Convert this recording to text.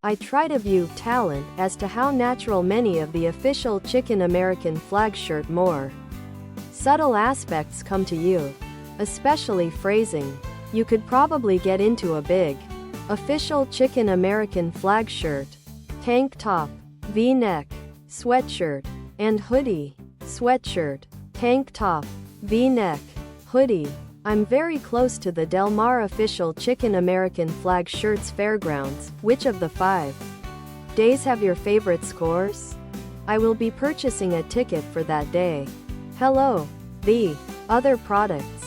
I try to view talent as to how natural many of the official Chicken American flag shirt more subtle aspects come to you. Especially phrasing. You could probably get into a big official Chicken American flag shirt, tank top, V-neck, sweatshirt, and hoodie. Sweatshirt, tank top, V-neck, hoodie. I'm very close to the Del Mar official Chicken American flag shirts fairgrounds. Which of the 5 days have your favorite scores? I will be purchasing a ticket for that day. Hello. The other products.